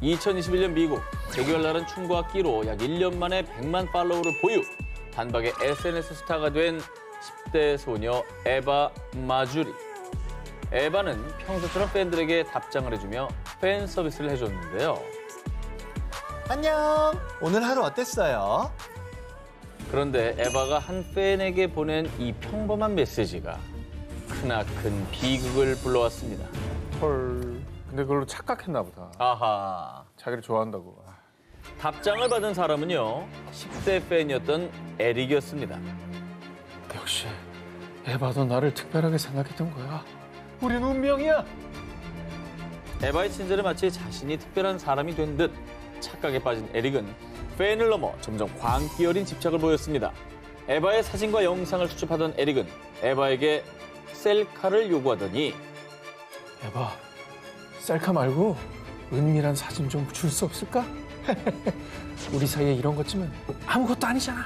2021년 미국 대결 나른 춤과 끼로 약 1년 만에 100만 팔로워를 보유, 단박에 SNS 스타가 된 10대 소녀 에바 마주리. 에바는 평소처럼 팬들에게 답장을 해주며 팬 서비스를 해줬는데요. 안녕. 오늘 하루 어땠어요? 그런데 에바가 한 팬에게 보낸 이 평범한 메시지가 크나큰 비극을 불러왔습니다. 헐. 근데 그걸로 착각했나 보다. 아하. 자기를 좋아한다고. 답장을 받은 사람은요, 10대 팬이었던 에릭이었습니다. 역시 에바도 나를 특별하게 생각했던 거야. 우린 운명이야. 에바의 친절에 마치 자신이 특별한 사람이 된 듯 착각에 빠진 에릭은 팬을 넘어 점점 광기 어린 집착을 보였습니다. 에바의 사진과 영상을 수집하던 에릭은 에바에게 셀카를 요구하더니 에바, 셀카 말고 은밀한 사진 좀 줄 수 없을까? 우리 사이에 이런 것쯤은 아무것도 아니잖아.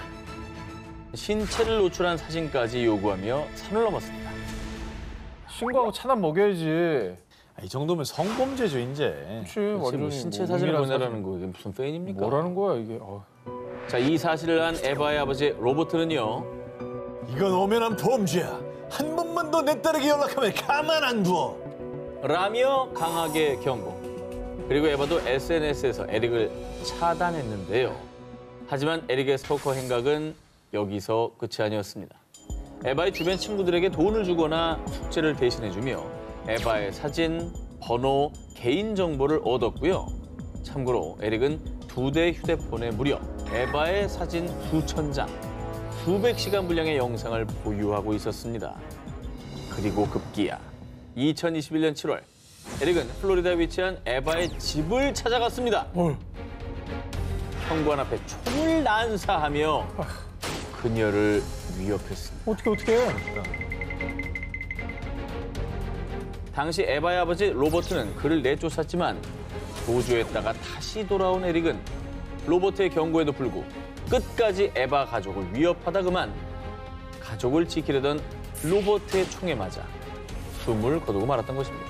신체를 노출한 사진까지 요구하며 선을 넘었습니다. 신고하고 차단 먹여야지. 이 정도면 성범죄죠, 이제. 그렇지, 뭐 완전히 신체 사진을 은밀한 보내라는 사진. 거 이게 무슨 팬입니까? 뭐라는 거야 이게. 자, 이 사실을 안 에바의 아버지 로버트는요. 이건 엄연한 범죄야. 한 번만 더 내 딸에게 연락하면 가만 안 둬. 라며 강하게 경고. 그리고 에바도 SNS에서 에릭을 차단했는데요. 하지만 에릭의 스토커 행각은 여기서 끝이 아니었습니다. 에바의 주변 친구들에게 돈을 주거나 숙제를 대신해주며 에바의 사진, 번호, 개인정보를 얻었고요. 참고로 에릭은 2대 휴대폰에 무려 에바의 사진 수천 장, 수백 시간 분량의 영상을 보유하고 있었습니다. 그리고 급기야 2021년 7월 에릭은 플로리다에 위치한 에바의 집을 찾아갔습니다. 현관 앞에 총을 난사하며 그녀를 위협했습니다. 어떻게 해? 당시 에바의 아버지 로버트는 그를 내쫓았지만 도주했다가 다시 돌아온 에릭은 로버트의 경고에도 불구 끝까지 에바 가족을 위협하다 그만 가족을 지키려던 로버트의 총에 맞아 숨을 거두고 말았던 것입니다.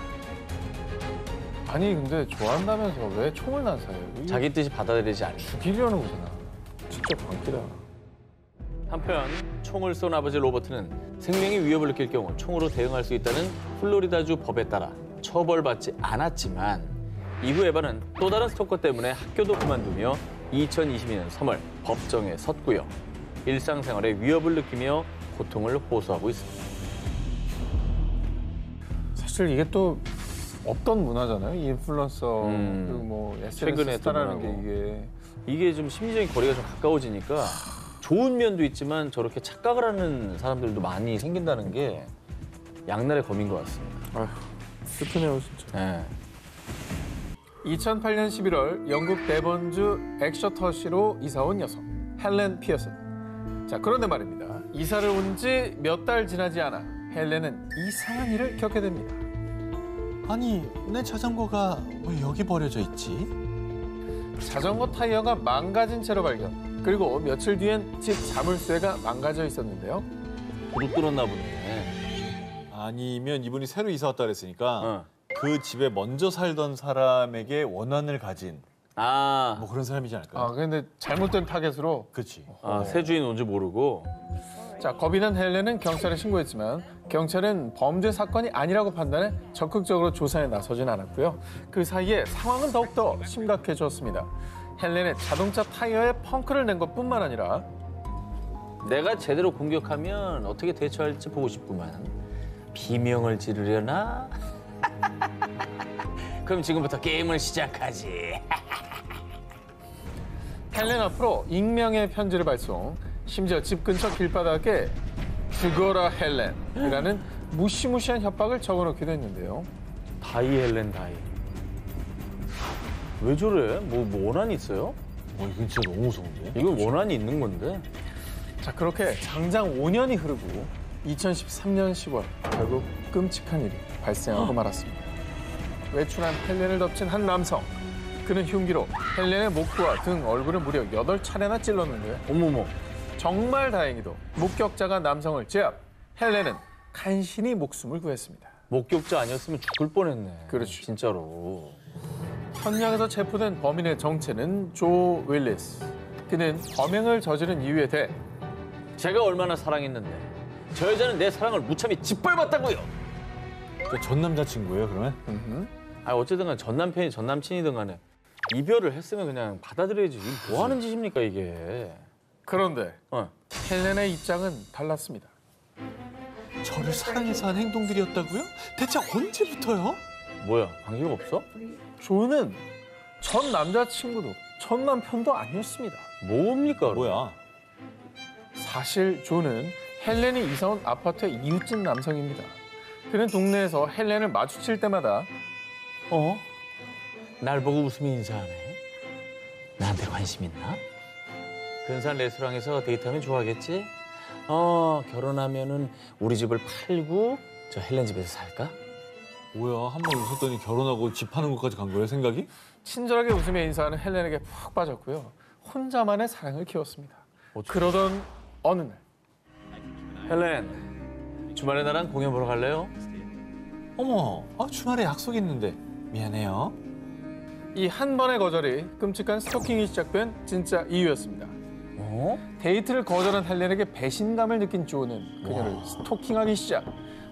아니 근데 좋아한다면서 왜 총을 난사해요? 이게 자기 뜻이 받아들이지 않고. 죽이려는 거잖아. 진짜 광기다. 한편 총을 쏜 아버지 로버트는 생명의 위협을 느낄 경우 총으로 대응할 수 있다는 플로리다주 법에 따라 처벌받지 않았지만 이후 에바는 또 다른 스토커 때문에 학교도 그만두며 2022년 3월 법정에 섰고요. 일상생활에 위협을 느끼며 고통을 호소하고 있습니다. 사실 이게 또 없던 문화잖아요. 이 인플루언서 그리고 뭐 최근에 SNS 스타라는 게 또 이게 좀 심리적인 거리가 좀 가까워지니까 좋은 면도 있지만 저렇게 착각을 하는 사람들도 많이 생긴다는 게 양날의 검인 것 같습니다. 아휴, 슬프네요 진짜. 네. 2008년 11월 영국 데번주 엑셔터시로 이사온 여성 헬렌 피어슨. 자, 그런데 말입니다. 이사를 온 지 몇 달 지나지 않아 헬렌은 이상한 일을 겪게 됩니다. 아니, 내 자전거가 왜 여기 버려져 있지? 자전거 타이어가 망가진 채로 발견. 그리고 며칠 뒤엔 집 자물쇠가 망가져 있었는데요. 도둑 들었나 보네. 아니면 이분이 새로 이사 왔다 그랬으니까 어. 그 집에 먼저 살던 사람에게 원한을 가진 아, 뭐 그런 사람이지 않을까요? 아, 근데 잘못된 타겟으로. 그렇지. 새 주인 온지 모르고. 자, 겁이 난 헬렌은 경찰에 신고했지만 경찰은 범죄 사건이 아니라고 판단해 적극적으로 조사에 나서진 않았고요. 그 사이에 상황은 더욱더 심각해졌습니다. 헬렌의 자동차 타이어에 펑크를 낸 것뿐만 아니라 내가 제대로 공격하면 어떻게 대처할지 보고 싶구만. 비명을 지르려나? 그럼 지금부터 게임을 시작하지. 헬렌 앞으로 익명의 편지를 발송. 심지어 집 근처 길바닥에 죽어라 헬렌이라는 무시무시한 협박을 적어놓기도 했는데요. 다이 헬렌 다이. 왜 저래? 뭐 원한이 있어요? 이건 진짜 너무 무서운데? 이건 원한이 있는 건데. 자, 그렇게 장장 5년이 흐르고 2013년 10월 결국 끔찍한 일이 발생하고 말았습니다. 외출한 헬렌을 덮친 한 남성. 그는 흉기로 헬렌의 목과 등 얼굴을 무려 8차례나 찔렀는데요. 어머머. 정말 다행히도 목격자가 남성을 제압. 헬렌은 간신히 목숨을 구했습니다. 목격자 아니었으면 죽을 뻔했네. 그렇죠. 진짜로. 현장에서 체포된 범인의 정체는 조 윌리스. 그는 범행을 저지른 이유에 대해 제가 얼마나 사랑했는데 저 여자는 내 사랑을 무참히 짓밟았다고요. 전 남자친구예요, 그러면? 어쨌든 간에 전 남편이 전 남친이든 간에 이별을 했으면 그냥 받아들여야지. 이게 뭐 하는 짓입니까 이게. 그런데 어. 헬렌의 입장은 달랐습니다. 저를 사랑해서 한 행동들이었다고요? 대체 언제부터요? 뭐야 관계가 없어? 조는 전 남자친구도 전 남편도 아니었습니다. 뭡니까? 그럼? 뭐야? 사실 조는 헬렌이 이사 온 아파트의 이웃집 남성입니다. 그는 동네에서 헬렌을 마주칠 때마다 어? 날 보고 웃으며 인사하네. 나한테 관심 있나? 근사한 레스토랑에서 데이트하면 좋아하겠지? 결혼하면은 우리 집을 팔고 저 헬렌 집에서 살까? 뭐야, 한 번 웃었더니 결혼하고 집 파는 것까지 간 거예요, 생각이? 친절하게 웃으며 인사하는 헬렌에게 푹 빠졌고요. 혼자만의 사랑을 키웠습니다. 그러던 어느 날 헬렌, 주말에 나랑 공연 보러 갈래요? 어머, 주말에 약속 있는데 미안해요. 이 한 번의 거절이 끔찍한 스토킹이 시작된 진짜 이유였습니다. 어? 데이트를 거절한 헬렌에게 배신감을 느낀 조는 그녀를 스토킹하기 시작.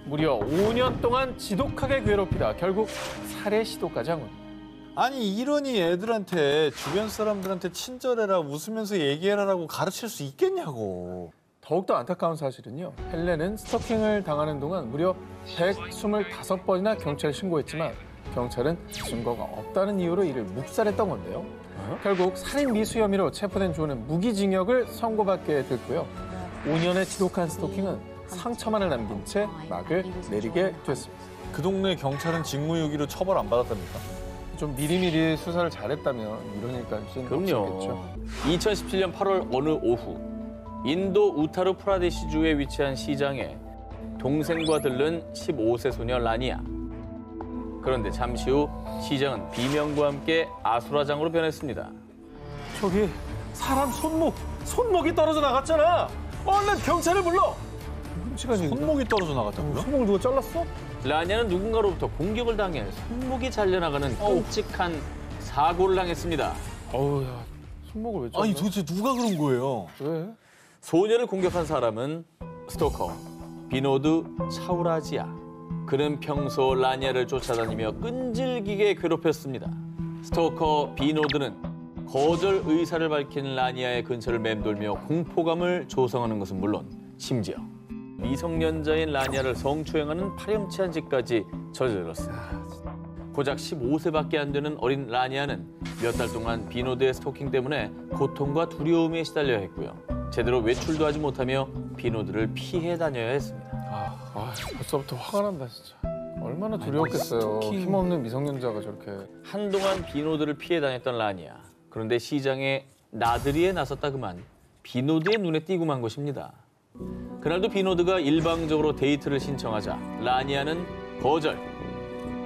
무려 5년 동안 지독하게 괴롭히다 결국 살해 시도까지 한 겁니다. 아니, 이러니 애들한테 주변 사람들한테 친절해라, 웃으면서 얘기해라라고 가르칠 수 있겠냐고. 더욱더 안타까운 사실은요. 헬렌은 스토킹을 당하는 동안 무려 125번이나 경찰에 신고했지만 경찰은 증거가 없다는 이유로 이를 묵살했던 건데요. 결국 살인 미수 혐의로 체포된 조는 무기징역을 선고받게 됐고요. 5년의 지독한 스토킹은 상처만을 남긴 채 막을 내리게 됐습니다. 그 동네 경찰은 직무유기로 처벌 안 받았답니까? 좀 미리미리 수사를 잘했다면 이런 일까지는 그럼요. 없었겠죠. 2017년 8월 어느 오후 인도 우타르 프라데시주에 위치한 시장에 동생과 들른 15세 소녀 라니아. 그런데 잠시 후 시장은 비명과 함께 아수라장으로 변했습니다. 저기 사람 손목이 떨어져 나갔잖아. 얼른 경찰을 불러. 시간이 손목이 떨어져 나갔다고요? 손목을 누가 잘랐어? 라니아는 누군가로부터 공격을 당해 손목이 잘려나가는 끔찍한 사고를 당했습니다. 어우, 야, 손목을 왜 잘라? 아니, 도대체 누가 그런 거예요? 왜? 소녀를 공격한 사람은 스토커 비노드 차우라지아. 그는 평소 라니아를 쫓아다니며 끈질기게 괴롭혔습니다. 스토커 비노드는 거절 의사를 밝힌 라니아의 근처를 맴돌며 공포감을 조성하는 것은 물론 심지어 미성년자인 라니아를 성추행하는 파렴치한 짓까지 저질렀습니다. 고작 15세밖에 안 되는 어린 라니아는 몇 달 동안 비노드의 스토킹 때문에 고통과 두려움에 시달려야 했고요. 제대로 외출도 하지 못하며 비노드를 피해 다녀야 했습니다. 벌써부터 화가 난다 진짜. 얼마나 두려웠겠어요. 힘없는 미성년자가 저렇게. 한동안 비노드를 피해 다녔던 라니아. 그런데 시장에 나들이에 나섰다 그만 비노드의 눈에 띄고 만 것입니다. 그날도 비노드가 일방적으로 데이트를 신청하자 라니아는 거절.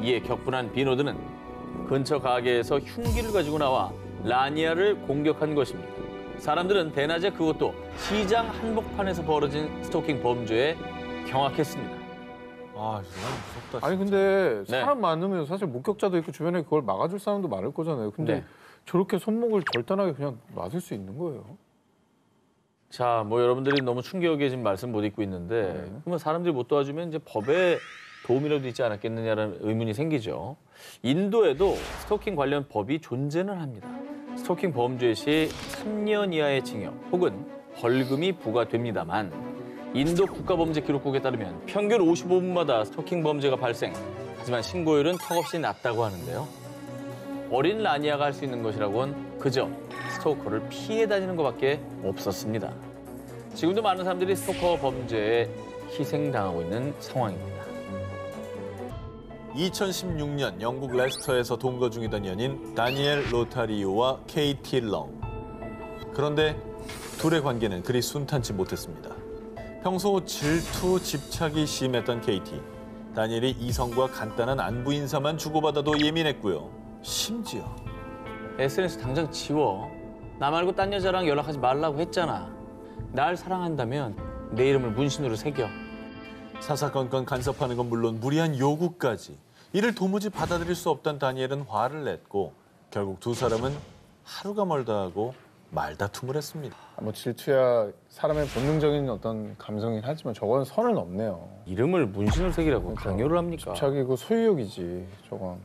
이에 격분한 비노드는 근처 가게에서 흉기를 가지고 나와 라니아를 공격한 것입니다. 사람들은 대낮에 그것도 시장 한복판에서 벌어진 스토킹 범죄에 경악했습니다. 아, 이거 무섭다. 아니 근데 네. 사람 많으면 사실 목격자도 있고 주변에 그걸 막아줄 사람도 많을 거잖아요. 근데 네. 저렇게 손목을 절단하게 그냥 놔둘 수 있는 거예요. 자, 뭐 여러분들이 너무 충격에 지금 말씀 못 읽고 있는데 그러면 사람들이 못 도와주면 이제 법에 도움이라도 있지 않았겠느냐라는 의문이 생기죠. 인도에도 스토킹 관련 법이 존재는 합니다. 스토킹 범죄 시 3년 이하의 징역 혹은 벌금이 부과됩니다만 인도 국가범죄기록국에 따르면 평균 55분마다 스토킹 범죄가 발생. 하지만 신고율은 턱없이 낮다고 하는데요. 어린 라니아가 할 수 있는 것이라곤 그저 스토커를 피해 다니는 것밖에 없었습니다. 지금도 많은 사람들이 스토커 범죄에 희생당하고 있는 상황입니다. 2016년 영국 레스터에서 동거 중이던 연인 다니엘 로타리오와 케이티 렁. 그런데 둘의 관계는 그리 순탄치 못했습니다. 평소 질투, 집착이 심했던 케이티. 다니엘이 이성과 간단한 안부 인사만 주고받아도 예민했고요. 심지어 SNS 당장 지워. 나 말고 딴 여자랑 연락하지 말라고 했잖아. 날 사랑한다면 내 이름을 문신으로 새겨. 사사건건 간섭하는 건 물론 무리한 요구까지. 이를 도무지 받아들일 수 없던 다니엘은 화를 냈고 결국 두 사람은 하루가 멀다 하고 말다툼을 했습니다. 뭐 질투야 사람의 본능적인 어떤 감성이긴 하지만 저건 선을 넘네요. 이름을 문신을 새기라고 강요를 합니까? 자기 그 소유욕이지 저건.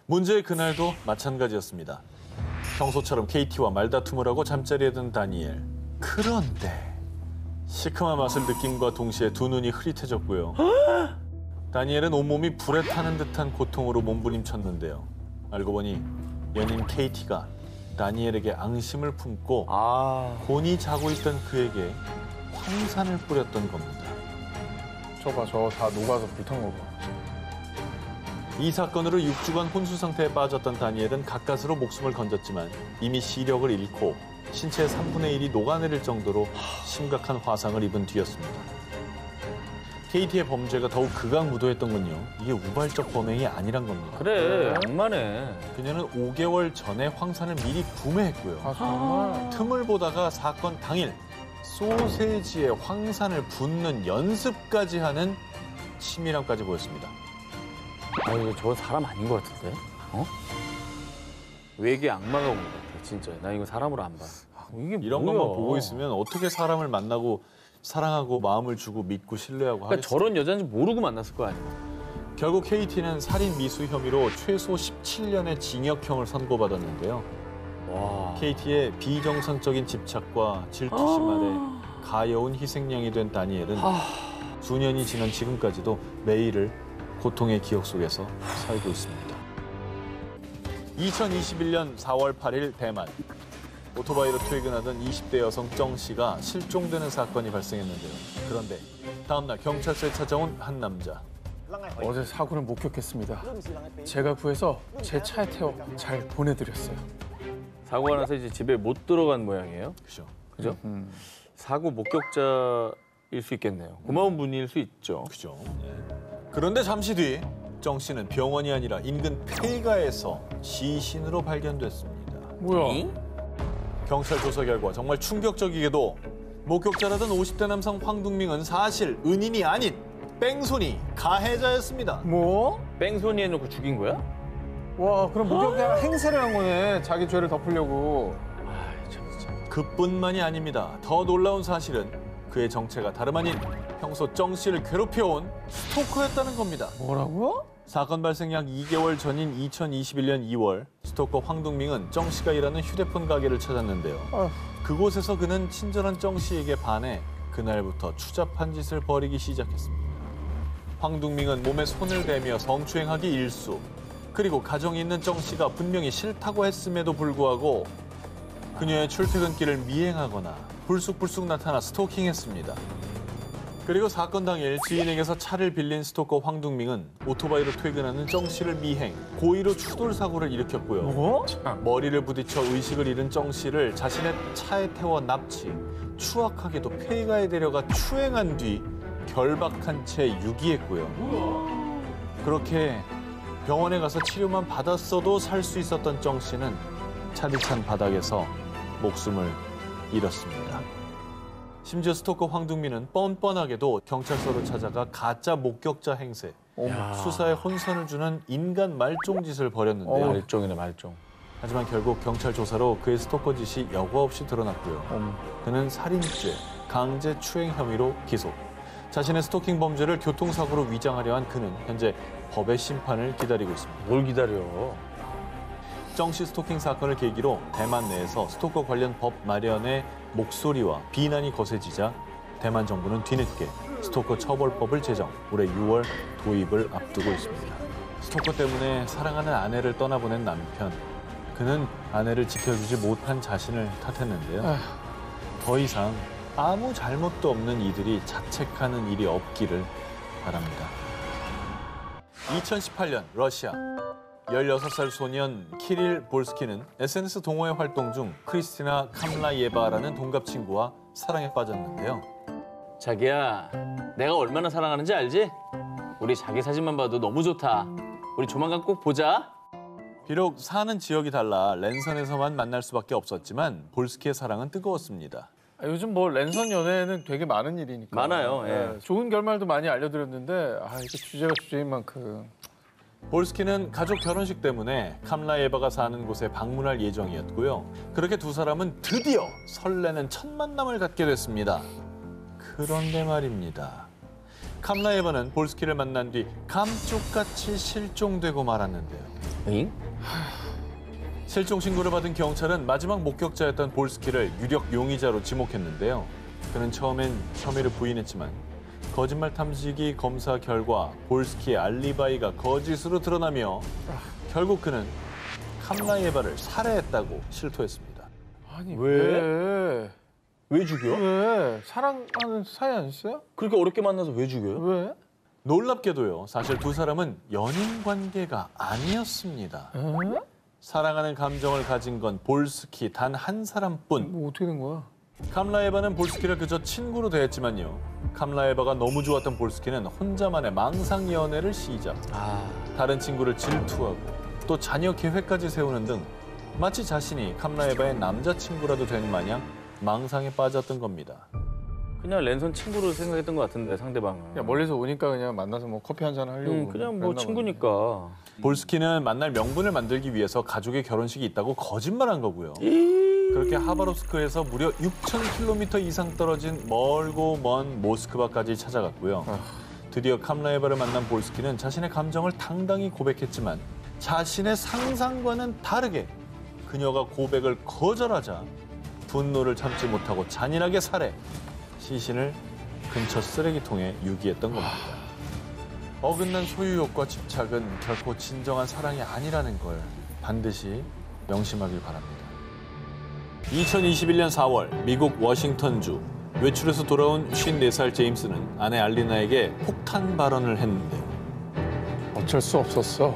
문제의 그날도 마찬가지였습니다. 평소처럼 KT와 말다툼을 하고 잠자리에 든 다니엘. 그런데 시큼한 맛을 느낌과 동시에 두 눈이 흐릿해졌고요. 다니엘은 온몸이 불에 타는 듯한 고통으로 몸부림쳤는데요. 알고 보니 연인 KT가 다니엘에게 앙심을 품고 곤히 자고 있던 그에게 황산을 뿌렸던 겁니다. 저거 다 녹아서 불탄 거 봐. 이 사건으로 6주간 혼수 상태에 빠졌던 다니엘은 가까스로 목숨을 건졌지만 이미 시력을 잃고 신체의 3분의 1이 녹아내릴 정도로 심각한 화상을 입은 뒤였습니다. KT의 범죄가 더욱 극악무도했던 건요. 이게 우발적 범행이 아니란 겁니다. 그래, 악마네. 그녀는 5개월 전에 황산을 미리 구매했고요. 아 정말. 틈을 보다가 사건 당일 소세지에 황산을 붓는 연습까지 하는 치밀함까지 보였습니다. 아, 이거 저건 사람 아닌 것 같은데? 어? 외계 악마가 온 것 같아, 진짜. 나 이거 사람으로 안 봐. 이게 이런 뭐야? 것만 보고 있으면 어떻게 사람을 만나고 사랑하고 마음을 주고 믿고 신뢰하고 그러니까 하겠어요. 저런 여자인지 모르고 만났을 거 아니야. 결국 KT는 살인 미수 혐의로 최소 17년의 징역형을 선고받았는데요. 와. KT의 비정상적인 집착과 질투심 아래 가여운 희생양이 된 다니엘은 수년이 지난 지금까지도 매일을 고통의 기억 속에서 살고 있습니다. 2021년 4월 8일 대만. 오토바이로 퇴근하던 20대 여성 정 씨가 실종되는 사건이 발생했는데요. 그런데 다음 날 경찰서에 찾아온 한 남자. 어제 사고를 목격했습니다. 제가 구해서 제 차에 태워 잘 보내드렸어요. 사고가 나서 이제 집에 못 들어간 모양이에요. 그죠? 그죠? 사고 목격자일 수 있겠네요. 고마운 분일 수 있죠. 그죠? 네. 그런데 잠시 뒤 정 씨는 병원이 아니라 인근 폐가에서 시신으로 발견됐습니다. 뭐야? 경찰 조사 결과 정말 충격적이게도 목격자라던 50대 남성 황둥밍은 사실 은인이 아닌 뺑소니 가해자였습니다. 뭐? 뺑소니 해놓고 죽인 거야? 와 그럼 목격자 행세를 한 거네. 자기 죄를 덮으려고. 아, 참, 진짜. 그뿐만이 아닙니다. 더 놀라운 사실은 그의 정체가 다름 아닌 평소 정 씨를 괴롭혀온 스토커였다는 겁니다. 뭐라고? 사건 발생 약 2개월 전인 2021년 2월 스토커 황둥밍은 정 씨가 일하는 휴대폰 가게를 찾았는데요. 아휴. 그곳에서 그는 친절한 정 씨에게 반해 그날부터 추잡한 짓을 벌이기 시작했습니다. 황둥밍은 몸에 손을 대며 성추행하기 일수. 그리고 가정이 있는 정 씨가 분명히 싫다고 했음에도 불구하고 그녀의 출퇴근길을 미행하거나 불쑥불쑥 나타나 스토킹했습니다. 그리고 사건 당일 지인에게서 차를 빌린 스토커 황둥밍은 오토바이로 퇴근하는 정 씨를 미행, 고의로 추돌 사고를 일으켰고요. 뭐? 머리를 부딪혀 의식을 잃은 정 씨를 자신의 차에 태워 납치, 추악하게도 폐가에 데려가 추행한 뒤 결박한 채 유기했고요. 그렇게 병원에 가서 치료만 받았어도 살 수 있었던 정 씨는 차디찬 바닥에서 목숨을 잃었습니다. 심지어 스토커 황둥민은 뻔뻔하게도 경찰서로 찾아가 가짜 목격자 행세, 수사에 혼선을 주는 인간 말종짓을 벌였는데요. 말종이네, 말종. 하지만 결국 경찰 조사로 그의 스토커 짓이 여과 없이 드러났고요. 그는 살인죄, 강제 추행 혐의로 기소. 자신의 스토킹 범죄를 교통사고로 위장하려 한 그는 현재 법의 심판을 기다리고 있습니다. 뭘 기다려. 정씨 스토킹 사건을 계기로 대만 내에서 스토커 관련 법 마련의 목소리와 비난이 거세지자 대만 정부는 뒤늦게 스토커 처벌법을 제정, 올해 6월 도입을 앞두고 있습니다. 스토커 때문에 사랑하는 아내를 떠나보낸 남편. 그는 아내를 지켜주지 못한 자신을 탓했는데요. 더 이상 아무 잘못도 없는 이들이 자책하는 일이 없기를 바랍니다. 2018년 러시아. 16살 소년 키릴 볼스키는 SNS 동호회 활동 중 크리스티나 캄라예바라는 동갑 친구와 사랑에 빠졌는데요. 자기야, 내가 얼마나 사랑하는지 알지? 우리 자기 사진만 봐도 너무 좋다. 우리 조만간 꼭 보자. 비록 사는 지역이 달라 랜선에서만 만날 수밖에 없었지만 볼스키의 사랑은 뜨거웠습니다. 요즘 뭐 랜선 연애는 되게 많은 일이니까. 많아요, 예. 좋은 결말도 많이 알려드렸는데 이게 주제가 주제인 만큼 볼스키는 가족 결혼식 때문에 캄라 에바가 사는 곳에 방문할 예정이었고요. 그렇게 두 사람은 드디어 설레는 첫 만남을 갖게 됐습니다. 그런데 말입니다. 캄라 에바는 볼스키를 만난 뒤 감쪽같이 실종되고 말았는데요. 응? 실종 신고를 받은 경찰은 마지막 목격자였던 볼스키를 유력 용의자로 지목했는데요. 그는 처음엔 혐의를 부인했지만 거짓말 탐지기 검사 결과 볼스키의 알리바이가 거짓으로 드러나며 결국 그는 캄라 에바를 살해했다고 실토했습니다. 아니 왜? 왜 죽여? 왜? 사랑하는 사이 아니었어요? 그렇게 어렵게 만나서 왜 죽여요? 왜? 놀랍게도요. 사실 두 사람은 연인 관계가 아니었습니다. 사랑하는 감정을 가진 건 볼스키 단 한 사람뿐. 뭐 어떻게 된 거야? 캄라 에바는 볼스키를 그저 친구로 대했지만요. 캄라 에바가 너무 좋았던 볼스키는 혼자만의 망상 연애를 시작. 다른 친구를 질투하고 또 자녀 계획까지 세우는 등 마치 자신이 캄라 에바의 남자친구라도 된 마냥 망상에 빠졌던 겁니다. 그냥 랜선 친구로 생각했던 것 같은데 상대방은. 그냥 멀리서 오니까 그냥 만나서 뭐 커피 한잔 하려고. 그냥 뭐 그랬나 친구니까. 볼스키는 만날 명분을 만들기 위해서 가족의 결혼식이 있다고 거짓말한 거고요. 그렇게 하바롭스크에서 무려 6,000km 이상 떨어진 멀고 먼 모스크바까지 찾아갔고요. 드디어 캄라 에바를 만난 볼스키는 자신의 감정을 당당히 고백했지만 자신의 상상과는 다르게 그녀가 고백을 거절하자 분노를 참지 못하고 잔인하게 살해, 시신을 근처 쓰레기통에 유기했던 겁니다. 어긋난 소유욕과 집착은 결코 진정한 사랑이 아니라는 걸 반드시 명심하길 바랍니다. 2021년 4월 미국 워싱턴주 외출해서 돌아온 54살 제임스는 아내 알리나에게 폭탄 발언을 했는데요. 어쩔 수 없었어.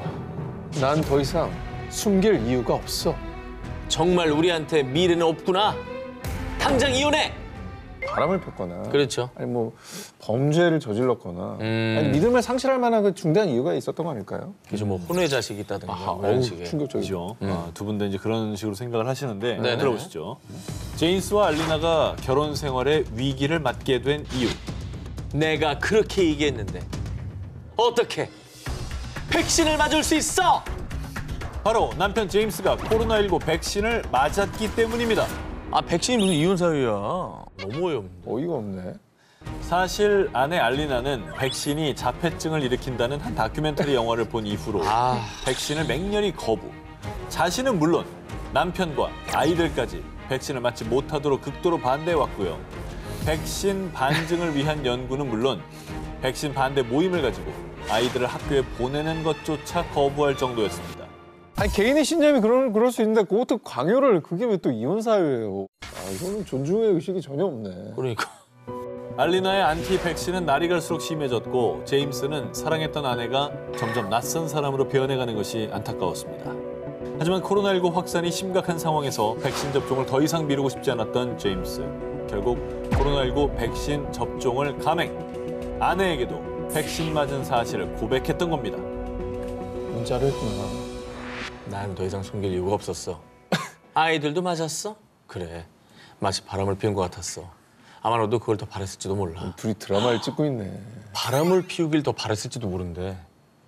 난 더 이상 숨길 이유가 없어. 정말 우리한테 미래는 없구나. 당장 이혼해. 바람을 폈거나. 그렇죠. 아니 뭐 범죄를 저질렀거나. 아니 믿음을 상실할 만한 그 중대한 이유가 있었던 거 아닐까요? 그래서 뭐 혼외 자식이 있다든가 뭐 이런 어우, 식의. 충격적이죠. 두 분 다 이제 그런 식으로 생각을 하시는데 네네. 들어보시죠. 제임스와 알리나가 결혼 생활에 위기를 맞게 된 이유. 내가 그렇게 얘기했는데 어떻게 백신을 맞을 수 있어? 바로 남편 제임스가 코로나19 백신을 맞았기 때문입니다. 백신이 무슨 이혼 사유야. 너무 어이없네. 어이가 없네. 사실 아내 알리나는 백신이 자폐증을 일으킨다는 한 다큐멘터리 영화를 본 이후로 백신을 맹렬히 거부. 자신은 물론 남편과 아이들까지 백신을 맞지 못하도록 극도로 반대해왔고요. 백신 반증을 위한 연구는 물론 백신 반대 모임을 가지고 아이들을 학교에 보내는 것조차 거부할 정도였습니다. 아니 개인의 신념이 그럴 수 있는데 그것도 강요를 그게 왜 또 이혼 사유예요? 이거는 존중의 의식이 전혀 없네. 그러니까. 알리나의 안티 백신은 날이 갈수록 심해졌고 제임스는 사랑했던 아내가 점점 낯선 사람으로 변해가는 것이 안타까웠습니다. 하지만 코로나19 확산이 심각한 상황에서 백신 접종을 더 이상 미루고 싶지 않았던 제임스. 결국 코로나19 백신 접종을 감행. 아내에게도 백신 맞은 사실을 고백했던 겁니다. 문자를 했구나. 난 더 이상 숨길 이유가 없었어. 아이들도 맞았어? 그래. 마치 바람을 피운 것 같았어. 아마 너도 그걸 더 바랬을지도 몰라. 둘이 드라마를 찍고 있네. 바람을 피우길 더 바랬을지도 모른대.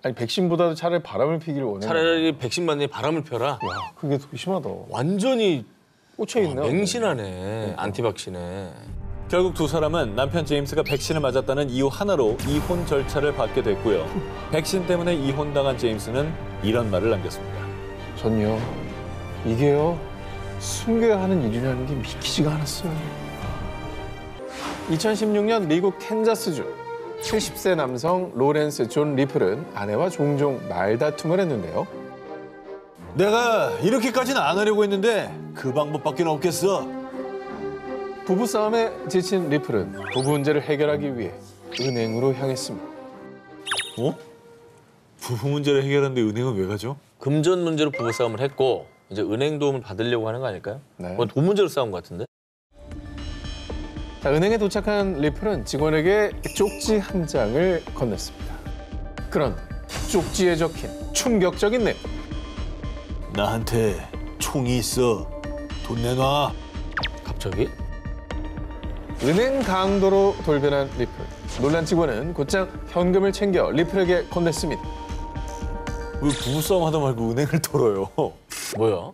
아니 백신보다도 차라리 바람을 피기를 원해. 차라리 백신 맞는 바람을 펴라. 야, 그게 더 심하다. 완전히 꽂혀 있네. 맹신하네. 안티박신에. 결국 두 사람은 남편 제임스가 백신을 맞았다는 이유 하나로 이혼 절차를 받게 됐고요. 백신 때문에 이혼당한 제임스는 이런 말을 남겼습니다. 전요, 이게요, 숨겨야 하는 일이라는 게 믿기지가 않았어요. 2016년 미국 캔자스주 70세 남성 로렌스 존 리플은 아내와 종종 말다툼을 했는데요. 내가 이렇게까지는 안 하려고 했는데 그 방법밖에 없겠어. 부부싸움에 지친 리플은 부부 문제를 해결하기 위해 은행으로 향했습니다. 어? 부부 문제를 해결하는데 은행은 왜 가죠? 금전 문제로 부부싸움을 했고 이제 은행 도움을 받으려고 하는 거 아닐까요? 네. 그건 돈 문제로 싸운 것 같은데? 자, 은행에 도착한 리플은 직원에게 쪽지 한 장을 건넸습니다. 그런 쪽지에 적힌 충격적인 내용. 나한테 총이 있어. 돈 내놔. 갑자기? 은행 강도로 돌변한 리플. 놀란 직원은 곧장 현금을 챙겨 리플에게 건넸습니다. 왜 부부싸움 하다 말고 은행을 털어요? 뭐야?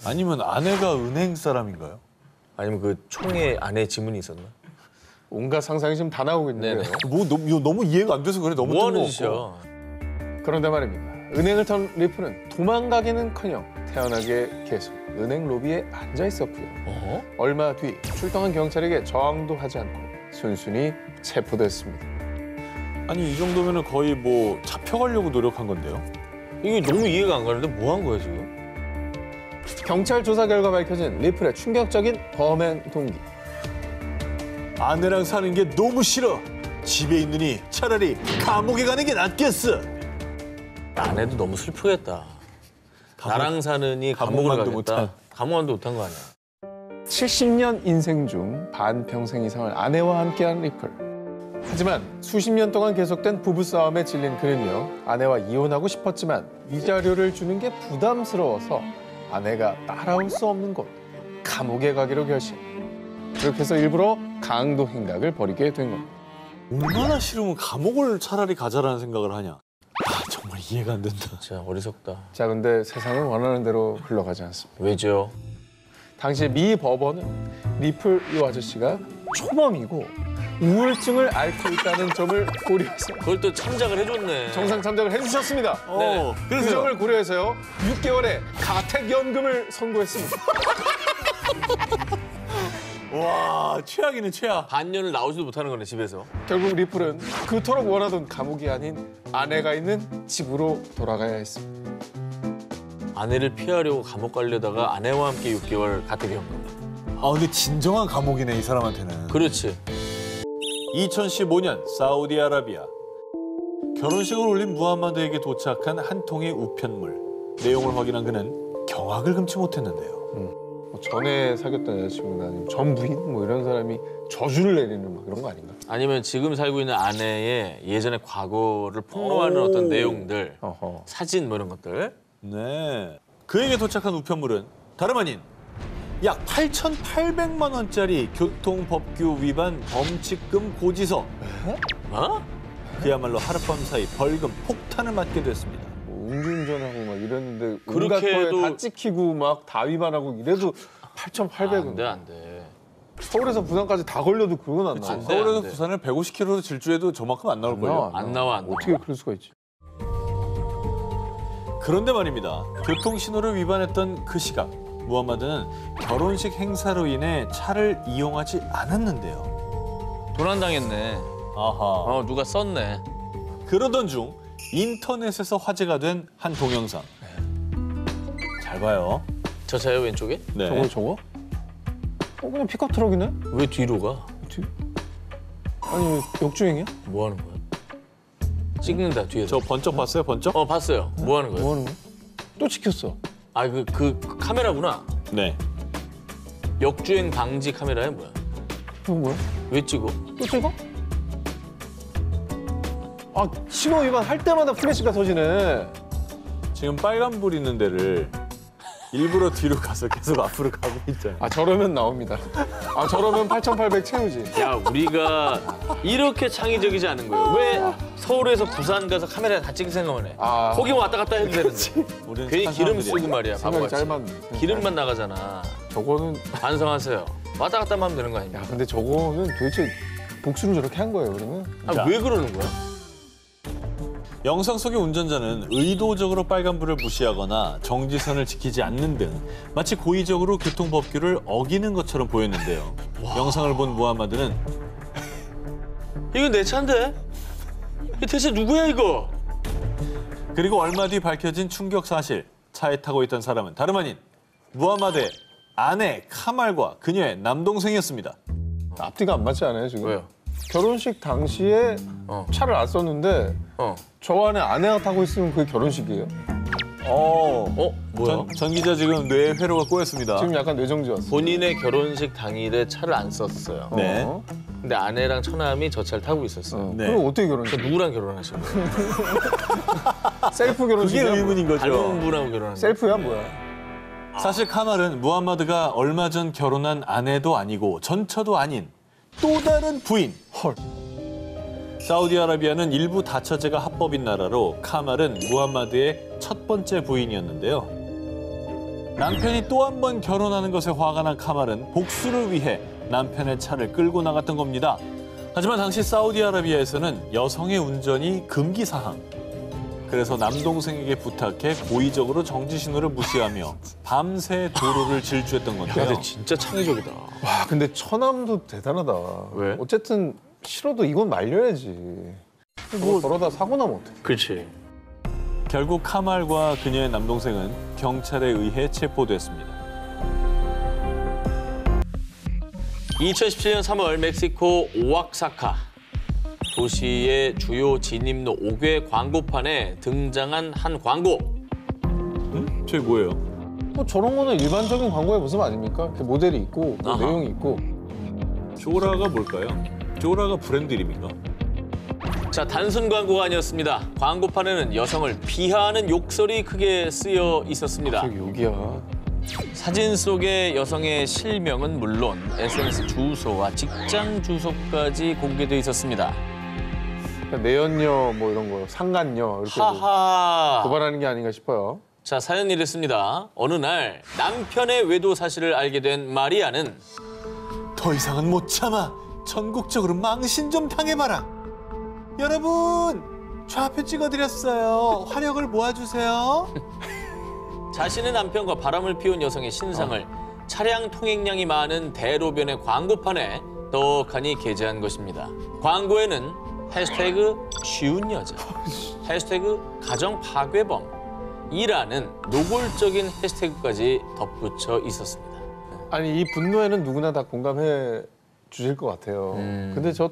아니면 아내가 은행 사람인가요? 아니면 그 총에 안에 지문이 있었나? 온갖 상상이 지금 다 나오고 있는데요. 네네. 뭐 이거 너무 이해가 안 돼서 그래. 너무 뭐 하는 뜬금없고. 짓이야? 그런데 말입니다. 은행을 턴 리프는 도망가기는커녕 태연하게 계속 은행 로비에 앉아 있었고요. 어? 얼마 뒤 출동한 경찰에게 저항도 하지 않고 순순히 체포됐습니다. 아니 이 정도면은 거의 뭐 잡혀가려고 노력한 건데요. 이게 너무 이해가 안 가는데 뭐 한 거야 지금? 경찰 조사 결과 밝혀진 리플의 충격적인 범행 동기. 아내랑 사는 게 너무 싫어. 집에 있느니 차라리 감옥에 가는 게 낫겠어. 아내도 너무 슬프겠다. 나랑 사느니 감옥을 감옥만도 가겠다. 못한. 감옥만도 못한 거 아니야? 70년 인생 중 반평생 이상을 아내와 함께한 리플. 하지만 수십 년 동안 계속된 부부싸움에 질린 그는요. 아내와 이혼하고 싶었지만 위자료를 주는 게 부담스러워서 아내가 따라올 수 없는 곳 감옥에 가기로 결심. 그렇게 해서 일부러 강도 행각을 벌이게 된 겁니다. 얼마나 싫으면 감옥을 차라리 가자라는 생각을 하냐. 아 정말 이해가 안 된다. 진짜 어리석다. 자, 근데 세상은 원하는 대로 흘러가지 않습니다. 왜죠? 당시 미 법원은 리플 이 아저씨가 초범이고 우울증을 앓고 있다는 점을 고려해서 그걸 또 참작을 해줬네. 정상 참작을 해주셨습니다. 네. 그 그래서 점을 고려해서요 6개월의 가택연금을 선고했습니다. 와 최악이네 최악. 반년을 나오지도 못하는 거네 집에서. 결국 리플은 그토록 원하던 감옥이 아닌 아내가 있는 집으로 돌아가야 했습니다. 아내를 피하려고 감옥 가려다가 아내와 함께 6개월 가택연금. 아 근데 진정한 감옥이네 이 사람한테는. 그렇지. 2015년 사우디아라비아. 결혼식을 올린 무함마드에게 도착한 한 통의 우편물. 내용을 확인한 그는 경악을 금치 못했는데요. 뭐 전에 사귀었던 여자친구나 아니면 전 부인 뭐 이런 사람이 저주를 내리는 막 그런 거 아닌가? 아니면 지금 살고 있는 아내의 예전의 과거를 폭로하는 어떤 내용들, 어허. 사진 뭐 이런 것들. 네. 그에게 도착한 우편물은 다름 아닌 약 8,800만 원짜리 교통법규 위반 범칙금 고지서. 어? 그야말로 하룻밤 사이 벌금 폭탄을 맞게 됐습니다. 뭐 음주운전하고 막 이랬는데 그렇게 온갖 거에 해도- 다 찍히고 막 다 위반하고 이래도 8,800은 안 돼, 안 돼. 서울에서 부산까지 다 걸려도 그건 안 나와. 안 돼. 서울에서 부산을 150km로 질주해도 저만큼 안 나올 거예요. 안 나와, 안 나와. 어떻게 그럴 수가 있지? 그런데 말입니다. 교통신호를 위반했던 그 시각, 무함마드는 결혼식 행사로 인해 차를 이용하지 않았는데요. 도난당했네. 아하. 누가 썼네. 그러던 중 인터넷에서 화제가 된 한 동영상. 잘 봐요. 저 차요 왼쪽에? 네. 저거? 그냥 픽업 트럭이네? 왜 뒤로 가? 아니 역주행이야? 뭐 하는 거야? 찍는다 뒤에서. 저 번쩍 봤어요, 번쩍? 봤어요. 뭐 하는 거야? 뭐 하는 거야? 또 찍혔어. 아, 그 카메라구나. 네. 역주행 방지 카메라야 뭐야? 이거 뭐야? 왜 찍어? 또 찍어? 아 신호 위반 할 때마다 플래시가 터지네. 지금 빨간불 있는 데를 일부러 뒤로 가서 계속 앞으로 가고 있잖아요. 아 저러면 나옵니다. 아 저러면 8,800 채우지. 야, 우리가 이렇게 창의적이지 않은 거예요. 왜 서울에서 부산 가서 카메라 다 찍을 생각을 해? 아. 거기 왔다 갔다 해도 되는데. 우리는 괜히 착한 기름 사람들이야. 쓰고 말이야, 생각이 바보같이. 짧았네. 기름만 나가잖아. 저거는 반성하세요. 왔다 갔다 하면 되는 거 아닙니까? 야 근데 저거는 도대체 복수를 저렇게 한 거예요 그러면? 아, 왜 그러는 거야? 영상 속의 운전자는 의도적으로 빨간불을 무시하거나 정지선을 지키지 않는 등 마치 고의적으로 교통법규를 어기는 것처럼 보였는데요. 영상을 본 무함마드는 이거 내 차인데? 이게 대체 누구야 이거? 그리고 얼마 뒤 밝혀진 충격 사실. 차에 타고 있던 사람은 다름 아닌 무함마드의 아내 카말과 그녀의 남동생이었습니다. 앞뒤가 안 맞지 않아요 지금? 왜요? 결혼식 당시에 차를 안 썼는데 어. 저 안에 아내가 타고 있으면 그게 결혼식이에요? 뭐야? 전 기자 지금 뇌에 회로가 꼬였습니다. 지금 약간 뇌정지 왔어. 본인의 결혼식 당일에 차를 안 썼어요. 네. 어? 근데 아내랑 처남이 저 차를 타고 있었어요. 어. 네. 그럼 어떻게 결혼식? 누구랑 결혼하신 거예요? 셀프 그게 결혼식이야? 의문인 거죠. 다른 분하고 결혼한 거예요? 셀프야 뭐야? 사실 카말은 무함마드가 얼마 전 결혼한 아내도 아니고 전처도 아닌 또 다른 부인. 헐. 사우디아라비아는 일부 다처제가 합법인 나라로 카말은 무함마드의 첫 번째 부인이었는데요. 남편이 또 한 번 결혼하는 것에 화가 난 카말은 복수를 위해 남편의 차를 끌고 나갔던 겁니다. 하지만 당시 사우디아라비아에서는 여성의 운전이 금기 사항. 그래서 남동생에게 부탁해 고의적으로 정지 신호를 무시하며 밤새 도로를 질주했던 건데요. 근데 진짜 창의적이다. 와, 근데 처남도 대단하다. 왜? 어쨌든 싫어도 이건 말려야지. 뭐 저러다 사고 나면 어떡해. 그렇지. 결국 카말과 그녀의 남동생은 경찰에 의해 체포됐습니다. 2017년 3월 멕시코 오악사카 도시의 주요 진입로 5개 광고판에 등장한 한 광고. 저게 뭐예요? 뭐 저런 거는 일반적인 광고의 모습 아닙니까? 이렇게 모델이 있고 뭐 아하. 내용이 있고. 조라가 뭘까요? 조라가 브랜드 이름인가? 자, 단순 광고가 아니었습니다. 광고판에는 여성을 비하하는 욕설이 크게 쓰여 있었습니다. 저기 여기야. 사진 속의 여성의 실명은 물론 SNS 주소와 직장 주소까지 공개돼 있었습니다. 그러니까 내연녀 뭐 이런 거 상간녀 이렇게 뭐 하하. 고발하는 게 아닌가 싶어요. 자, 사연 이랬습니다. 어느 날 남편의 외도 사실을 알게 된 마리아는 더 이상은 못 참아. 전국적으로 망신 좀 당해봐라. 여러분, 좌표 찍어드렸어요. 화력을 모아주세요. 자신의 남편과 바람을 피운 여성의 신상을 차량 통행량이 많은 대로변의 광고판에 떡하니 게재한 것입니다. 광고에는 해시태그 쉬운 여자, 해시태그 가정 파괴범이라는 노골적인 해시태그까지 덧붙여 있었습니다. 아니 이 분노에는 누구나 다 공감해 주실 것 같아요. 근데 저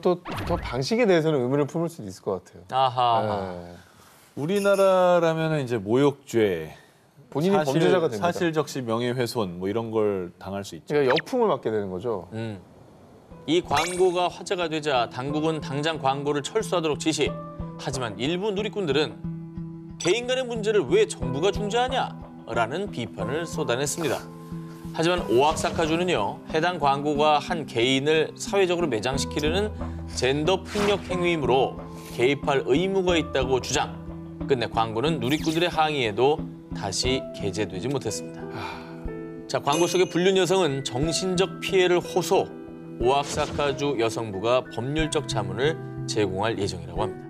방식에 대해서는 의문을 품을 수도 있을 것 같아요. 아하. 네. 우리나라라면 이제 모욕죄, 본인이 범죄자가 됩니다. 사실적시 명예훼손 뭐 이런 걸 당할 수 있죠. 그러니까 역풍을 맞게 되는 거죠. 이 광고가 화제가 되자 당국은 당장 광고를 철수하도록 지시. 하지만 일부 누리꾼들은 개인 간의 문제를 왜 정부가 중재하냐라는 비판을 쏟아냈습니다. 하지만 오악사카주는요, 해당 광고가 한 개인을 사회적으로 매장시키려는 젠더 폭력 행위이므로 개입할 의무가 있다고 주장. 끝내 광고는 누리꾼들의 항의에도 다시 게재되지 못했습니다. 자, 광고 속의 불륜 여성은 정신적 피해를 호소. 오악사카주 여성부가 법률적 자문을 제공할 예정이라고 합니다.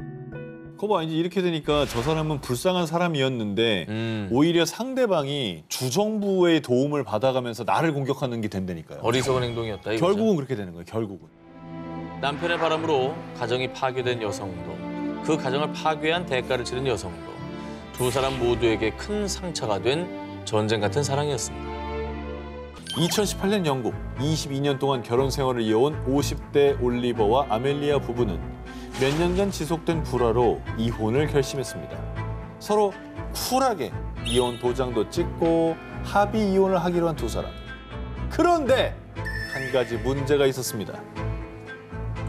거봐, 이제 이렇게 되니까 저 사람은 불쌍한 사람이었는데 오히려 상대방이 주정부의 도움을 받아가면서 나를 공격하는 게 된다니까요. 어리석은 행동이었다 이거죠. 결국은 그렇게 되는 거예요. 결국은. 남편의 바람으로 가정이 파괴된 여성도, 그 가정을 파괴한 대가를 치른 여성도 두 사람 모두에게 큰 상처가 된 전쟁 같은 사랑이었습니다. 2018년 영국, 22년 동안 결혼 생활을 이어온 50대 올리버와 아멜리아 부부는 몇 년간 지속된 불화로 이혼을 결심했습니다. 서로 쿨하게 이혼 도장도 찍고 합의 이혼을 하기로 한 두 사람. 그런데 한 가지 문제가 있었습니다.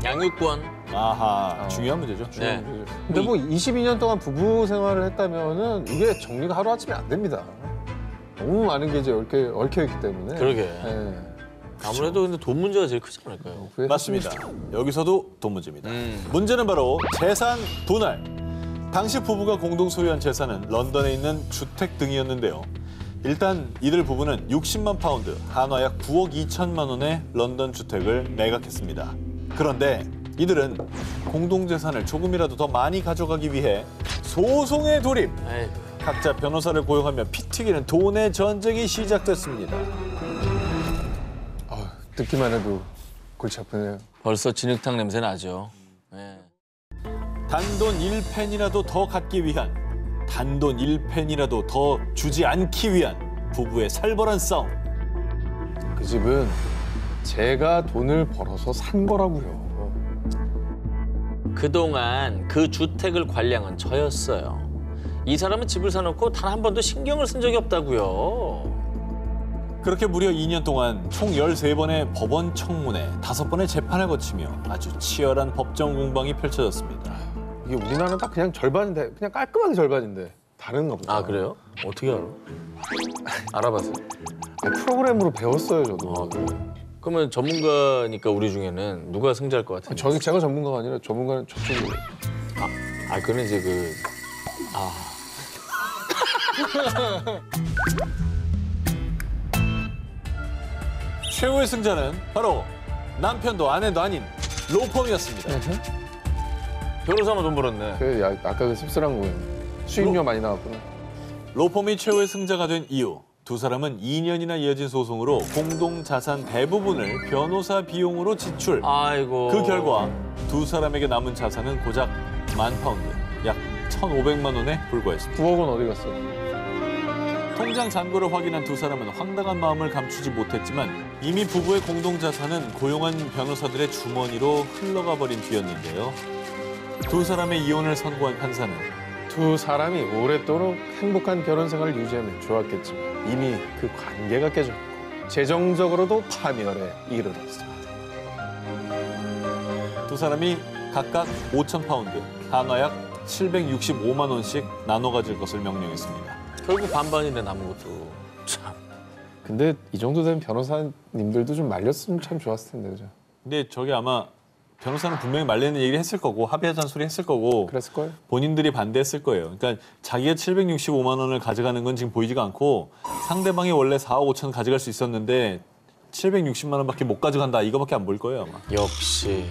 양육권. 아하, 중요한 문제죠. 네. 근데 뭐 22년 동안 부부 생활을 했다면은 이게 정리가 하루아침에 안 됩니다. 너무 많은 게 이제 얽혀 있기 때문에. 그러게. 네. 아무래도 근데 돈 문제가 제일 크지 않을까요? 맞습니다. 여기서도 돈 문제입니다. 문제는 바로 재산 분할. 당시 부부가 공동 소유한 재산은 런던에 있는 주택 등이었는데요. 일단 이들 부부는 60만 파운드, 한화약 9억 2천만 원의 런던 주택을 매각했습니다. 그런데 이들은 공동 재산을 조금이라도 더 많이 가져가기 위해 소송에 돌입. 에이, 각자 변호사를 고용하며 피 튀기는 돈의 전쟁이 시작됐습니다. 듣기만 해도 골치 아프네요. 벌써 진흙탕 냄새 나죠. 네. 단돈 1펜이라도 더 갖기 위한, 단돈 1펜이라도 더 주지 않기 위한 부부의 살벌한 싸움. 그 집은 제가 돈을 벌어서 산 거라고요. 그동안 그 주택을 관리한 저였어요. 이 사람은 집을 사놓고 단 한 번도 신경을 쓴 적이 없다고요. 그렇게 무려 2년 동안 총 13번의 법원 청문회, 5번의 재판을 거치며 아주 치열한 법정 공방이 펼쳐졌습니다. 이게 우리나라는 딱 그냥 절반인데 그냥 깔끔하게 절반인데 다른가 보다. 아, 그래요? 어떻게 알아? 알아봤어요? 프로그램으로 배웠어요, 저도. 아, 그래요? 그러면 전문가니까 우리 중에는 누가 승자일 것 같은데? 제가 전문가가 아니라 전문가는 저쪽으로. 아, 그는 이제 최후의 승자는 바로 남편도 아내도 아닌 로펌이었습니다. 변호사만 돈 벌었네. 아까 그 씁쓸한 거예요. 수익료 많이 나왔구나. 로펌이 최후의 승자가 된 이유. 두 사람은 2년이나 이어진 소송으로 공동 자산 대부분을 변호사 비용으로 지출. 아이고. 그 결과 두 사람에게 남은 자산은 고작 £10,000, 약 1,500만 원에 불과했습니다. 9억 원 어디 갔어? 통장 잔고를 확인한 두 사람은 황당한 마음을 감추지 못했지만 이미 부부의 공동 자산은 고용한 변호사들의 주머니로 흘러가 버린 뒤였는데요. 두 사람의 이혼을 선고한 판사는 두 사람이 오랫도록 행복한 결혼 생활을 유지하면 좋았겠지만 이미 그 관계가 깨졌고 재정적으로도 파멸에 이르렀습니다. 두 사람이 각각 5,000파운드, 한화약 765만 원씩 나눠 가질 것을 명령했습니다. 결국 반반이네 남은 것도. 참. 근데 이 정도 되면 변호사님들도 좀 말렸으면 참 좋았을 텐데, 그죠? 근데 저게 아마 변호사는 분명히 말리는 얘기를 했을 거고 합의하자는 소리 했을 거고 그랬을 거예요. 본인들이 반대했을 거예요. 그러니까 자기가 765만 원을 가져가는 건 지금 보이지가 않고 상대방이 원래 4억 5천 가져갈 수 있었는데 760만 원밖에 못 가져간다 이거밖에 안 보일 거예요 아마. 역시